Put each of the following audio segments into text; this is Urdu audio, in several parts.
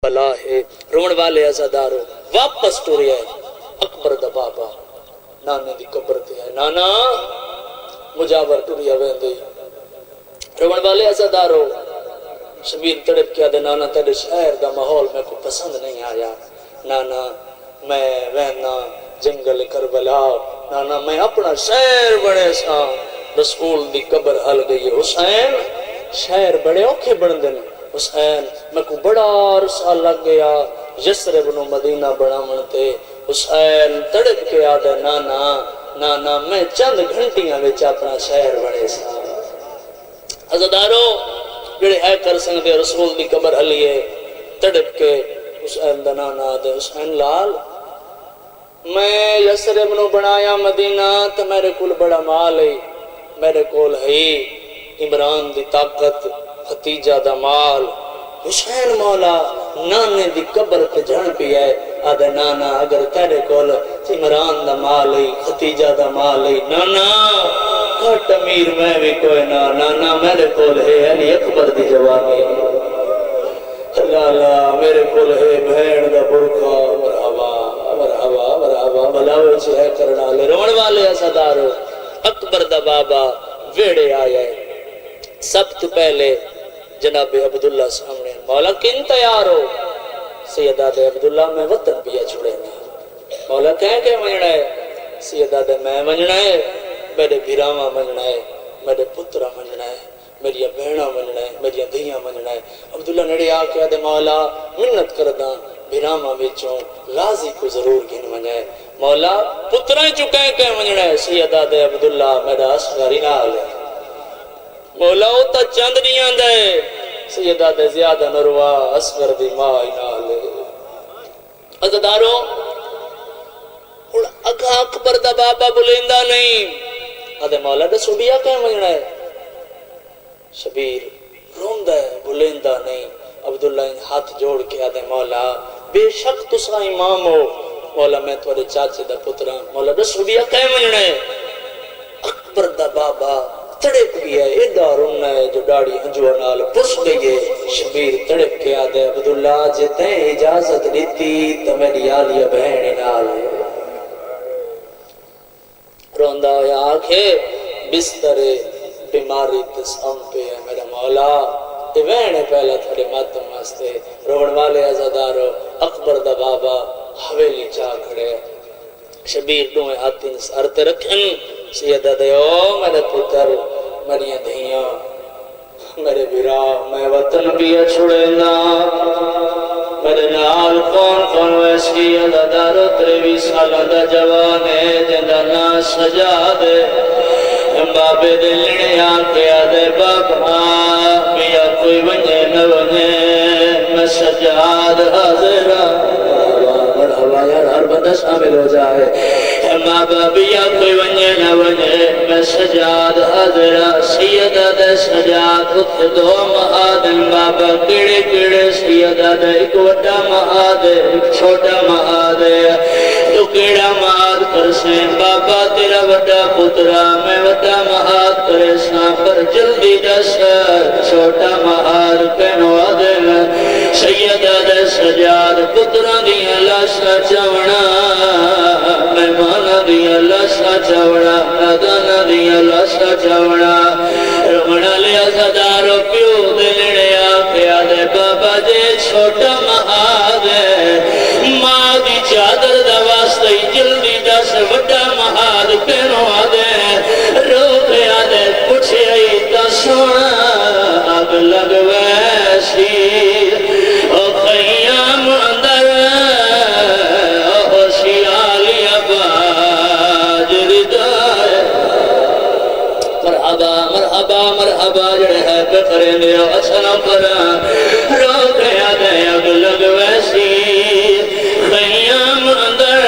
بلا ہے روڑ والے ازادارو واپس ٹوریا ہے اکبر دا بابا نانے دی قبر تے ہے نانا مجاور ٹوریا ویندے روڑ والے ازادارو شبیر تڑپ کیا دے نانا تیرے شہر دا ماحول میں کو پسند نہیں آیا نانا میں وینا جنگل کربلا نانا میں اپنا شہر بڑے سا رسول دی قبر ہل گئی حسین شہر بڑے اوکھے بن دن حسین میں کو بڑا عرصہ لگ گیا یسرب نو مدینہ بنا منتے حسین تڑپ کے آدھے نانا نانا میں چند گھنٹیاں وچ اپنا شہر بڑے سا عزدارو جڑے ہے کر سکتے رسول دی قبر ہلیے تڑپ کے حسین دا نانا آدھے حسین لال میں یسرب نو بنایا مدینہ تو میرے کول بڑا مال ہے میرے کول ہے عمران دی طاقت ختیجہ دا مال حسین مولا نانے دی قبر پہ جھن پی ہے آدھے نانا اگر تیرے کول عمران دا مال ہے ختیجہ دا مال ہے نانا کھٹ امیر میں بھی کوئی نانا میرے کول ہے علی اکبر دی جوانی لالا میرے کول ہے بھین دا برکھا مرحبا بلاوے سے ہے کرنا لے روڑ والے اسدارو اکبر دا بابا ویڑے آیا ہے سب تو پہلے جناب عبداللہ سامنے مولا کن تیار ہو سیدہ دے عبداللہ میں وطن پیا چھوڑے نا مولا کہیں منجنا ہے سیدہ دے میں منجنا ہے میرے بھیراما منجنا ہے میرے پترہ منجنا ہے میری بہنہ منجنا ہے میری دھیاں منجنا ہے عبداللہ نڑے آکے دے مولا منت کرداں بھیراما بیچوں غازی کو ضرور گھن منجنا ہے مولا پترہ چکیں کہ منجنا ہے سیدہ دے عبداللہ میرا اصغری نال ہے مولا ہوتا چند نہیں آندہ ہے سیدہ دے زیادہ نروا اصغر دی ماں نال ہے عزدارو اگا اکبر دا بابا بلیندہ نہیں آدھے مولا دے سبیہ کہیں منجنا ہے شبیر روندہ ہے بلیندہ نہیں عبداللہ ان ہاتھ جوڑ کے آدھے مولا بے شک تسا امام ہو مولا میں تھوڑے چاچے دا پترہ مولا دے سبیہ کہیں منجنا ہے اکبر دا بابا تڑپ گیا ہے ایڈا رونا ہے جو ڈاڑی ہنجوہ نال پس گئی ہے شبیر تڑپ کے آدھے عبداللہ جتیں اجازت دیتی تو میری آلیہ بہن نال روندہ ہویا آنکھے بستر بیماری تسام پہ ہے میرا مولا تے وینے پہلا تھوڑے ماتم واسطے روڑ والے عزادارو اکبر دا بابا حویلی چاہ کھڑے شبیر دوئے ہاتھیں سارتے رکھیں سیدہ دیو میرے پتر میری دھیاں میرے بیرا میں وطن بیا چھوڑینا میرے نال کون ویسی عزادارو 23 سالہ دا جوانے جندہ نا سجا دے بابے دے لڑے آکے آدھے بابا بیا کوئی ونجے نہ ونجے میں سجاد حاضرہ مرحبا یار ہر بندہ شامل ہو جائے ماں بابیا کوئی ونجے نہ ونجے میں سجاد حاضرہ سیدہ دے سجاد ات دو مہادن بابا کڑے کڑے سیدہ دے ایک وٹا مہادے ایک چھوٹا مہادے تو کڑا مہاد کر سیں بابا تیرا وٹا پترا میں وٹا مہاد کرے ساں پر جلدی دس چھوٹا مہاد کہنو آدن سیدہ دے سجاد پترا دیا لاشا چونا مہمانا دیا لاشا چونا نادانا دیا لاشا چونا رمنا لیا زدارو پیو دلنے آکے آدھے بابا جے چھوٹا مہاد ہے ماں دی چادر دا واسطے جلدی دس وڈا مہاد کہنو آدھے رو پہ آدھے پوچھے آئی تا سونا اب لگ ویسی او خیام اندر او سیالی باج ردائے مرحبا جڑے ہے پہ کریں دے اسنا پران رو پہ آدھے اب لگ ویسی خیام اندر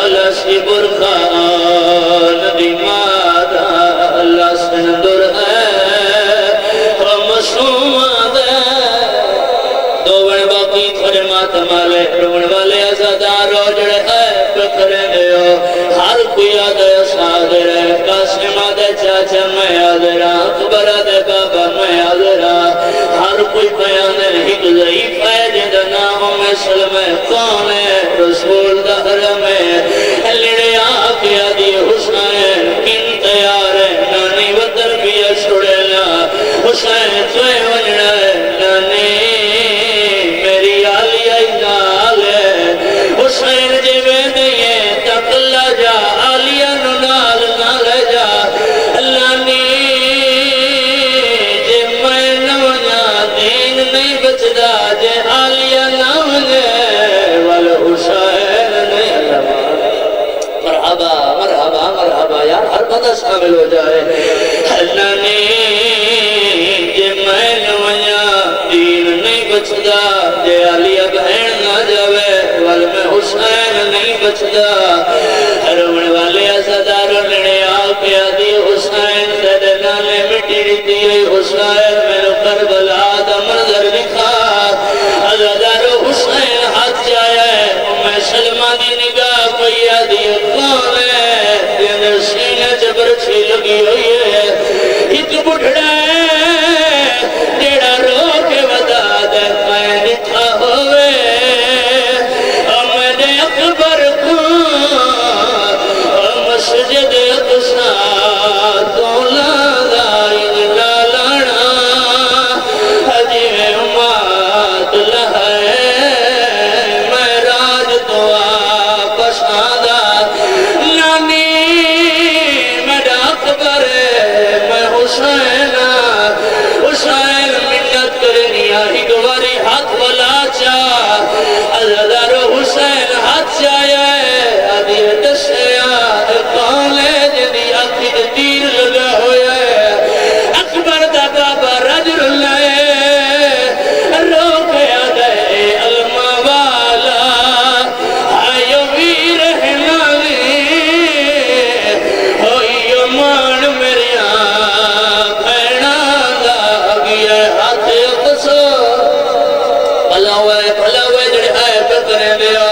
لسی برخان دی مادا لسن در ہے مسوم دے دوڑ باقی تھوڑے ماتمالے روڑ والے ازادارو جڑے ہے پکرے دیو ہر کوئی آدھے سادر ہے قاسم آدھے چاچا میں آدھرا اکبر آدھے بابا میں آدھرا ہر کوئی بیان ہے ایک ضعیف ہے جدن اصل میں کون ہے رسول دا حرم ہے لڑے آکے آدھی حسین کن تیار ہے نانی و تربیہ چھڑینا حسین توئے ونڑا ہے نانی میری آلیہ نال ہے حسین جے ویندیے تک اللہ جا آلیہ نال نال جا نانی جے میں نونا دین نہیں بچدا جے آلیہ نونے والحسین نہیں مرحبا مرحبا مرحبا یار ہر بندہ شامل ہو جائے نانی جے میں نونا دین نہیں بچدا جے آلیہ بہن نہ جاوے وال میں حسین نہیں بچدا رونے والے ازادار لڑے آکے آدھی حسین سیدنا نے مٹی رہتی ہے حسین میرے کربلا دا منظر دکھا ازادار حسین ہاتھ جایا ہے میں سلمہ دی نگاہ پئی آدھی کون ہے دین سینے جبر چھی لگی ہوئی ہے ایک بڑھڑا ہے جیڑا رو کے ودا دے میں دکھا ہوئے میں اکبر کو مسجد اقصا تولا دائن لالانا حجی میں امات لہے میں راج تو آپس آدھا نانی میرا اکبر میں حسین حسین منت کرنی آئی گواری ہاتھ بلا چاہ ازدار حسین ہاتھ چاہیا ہے آدھی دسیا کون ہے جدی آخی تیر لگا ہویا ہے اکبر دا بابا رجل لائے رو گیا دے علمہ والا آئیو ویر ہمانی ہوئیو مان میریاں بھیڑا لاغیے ہاتھ اقصا بھلا ہوئے جڑے آئے پکرے دیا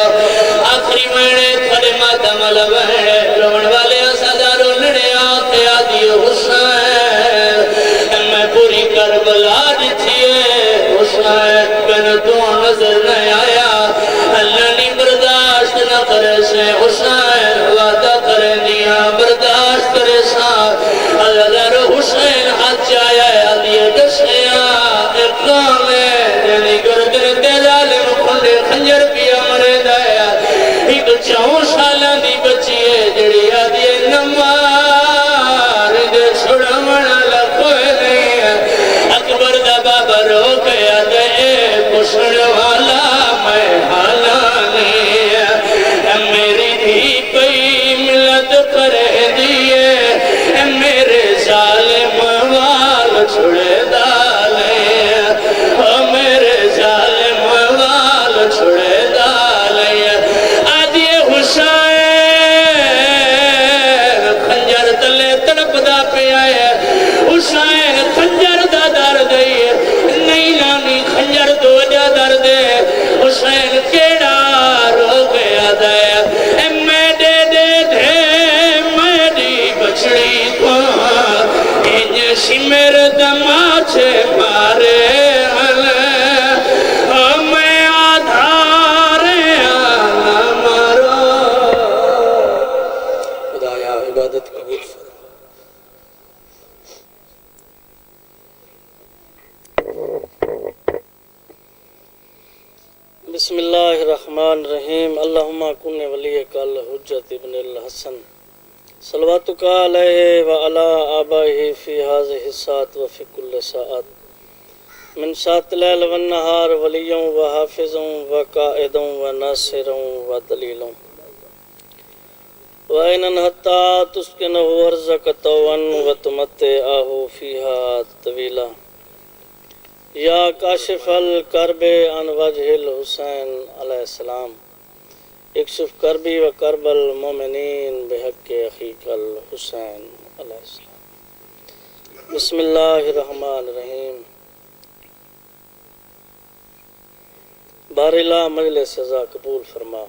آخری مہینے تھوڑے ماتم لبہنے روڑ والے اساداروں لڑے آتے آدھی حسین میں پوری کربلا جتھیے حسین بن تو نظر نہیں آیا اللہ نے برداشت نہ کرے سے حسین وعدہ کرے دیا برداشت کرے سا اللہ حسین ہاتھ جایا ہے آدھی دسیا اقام ہے جنہی گردن دیلال مکھنڈے خنجر پیا مرے دایا ایک 4 سالان دی بچی ہے جڑی آدھی نمار دے چھڑا منا لکھوئے نہیں ہے اکبر دا بابا رو گیا دے کسڑ والا میں حالا نہیں ہے میری دھی پئی ملت کرے دیئے میرے ظالم وال چھڑے دالے میرے ظالم وال چھڑے دالے آدھی حسین خنجر تلے تڑپ دا پہ آئے حسین خنجر دا در دے نہیں نانی خنجر دو جا در دے حسین کیڑا رو گیا دے میں دے دے دے میری بچڑی کو انج سی میرے دماچے مارے میں آدھارے آنا مارو خدایا عبادت قبول فرما بسم اللہ الرحمن الرحیم اللہم کن ولیک الحجت ابن الحسن صلواتک علیہ وعلا آبائہ فی هذه الساعت وفی کل ساعت من سات لیل والنہار ولیوں وحافظوں وقائدوں وناصروں ودلیلوں وَإِنَنْ حَتَّى تُسْكِنَهُ وَرْزَكَ طَوًا وَتُمَتِّعَهُ فِيهَا طَوِيلًا یا کاشف الکرب عن وجہ الحسین علیہ السلام اکشف کربی و کرب المومنین بحق اخیق الحسین علیہ السلام بسم اللہ الرحمن الرحیم بار اللہ مجلس سزا قبول فرما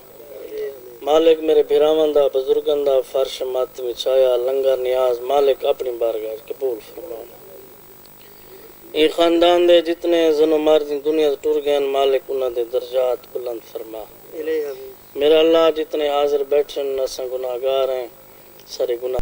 مالک میرے بھراون دا بزرگن دا فرش ماتمی چھایا لنگر نیاز مالک اپنی بارگاہ قبول فرما یہ خاندان دے جتنے زن و مرد دنیا ٹر گئے مالک انہاں دے درجات بلند فرما. میرا اللہ جتنے حاضر بیٹھن اساں گناہگار ہیں سارے گناہ